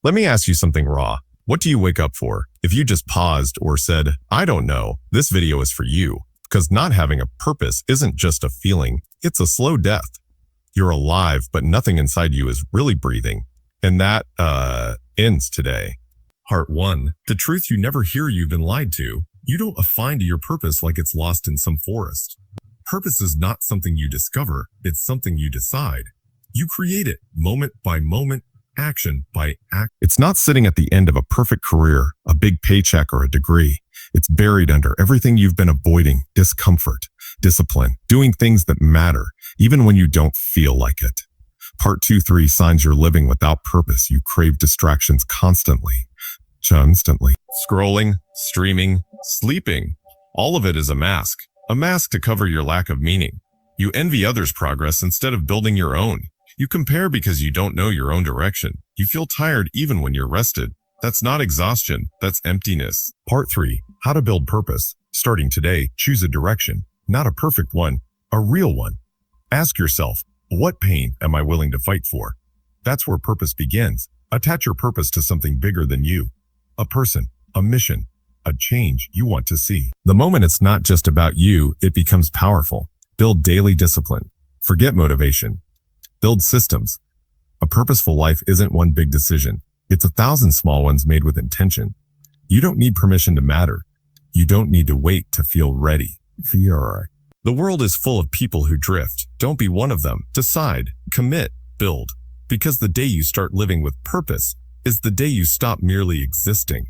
Let me ask you something raw. What do you wake up for? If you just paused or said, I don't know, this video is for you. Because not having a purpose isn't just a feeling, it's a slow death. You're alive, but nothing inside you is really breathing. And that, ends today. Part 1. The truth you never hear you've been lied to. You don't find your purpose like it's lost in some forest. Purpose is not something you discover, it's something you decide. You create it, moment by moment, action by act. It's not sitting at the end of a perfect career, a big paycheck, or a degree. It's buried under everything you've been avoiding: discomfort, discipline, doing things that matter, even when you don't feel like it. Part 2, 3 signs you're living without purpose. You crave distractions constantly. Scrolling, streaming, sleeping. All of it is a mask to cover your lack of meaning. You envy others' progress instead of building your own. You compare because you don't know your own direction. You feel tired even when you're rested. That's not exhaustion, that's emptiness. Part 3, how to build purpose. Starting today, choose a direction, not a perfect one, a real one. Ask yourself, what pain am I willing to fight for? That's where purpose begins. Attach your purpose to something bigger than you. A person, a mission, a change you want to see. The moment it's not just about you, it becomes powerful. Build daily discipline. Forget motivation. Build systems. A purposeful life isn't one big decision. It's 1,000 small ones made with intention. You don't need permission to matter. You don't need to wait to feel ready. The world is full of people who drift. Don't be one of them. Decide, commit, build. Because the day you start living with purpose is the day you stop merely existing.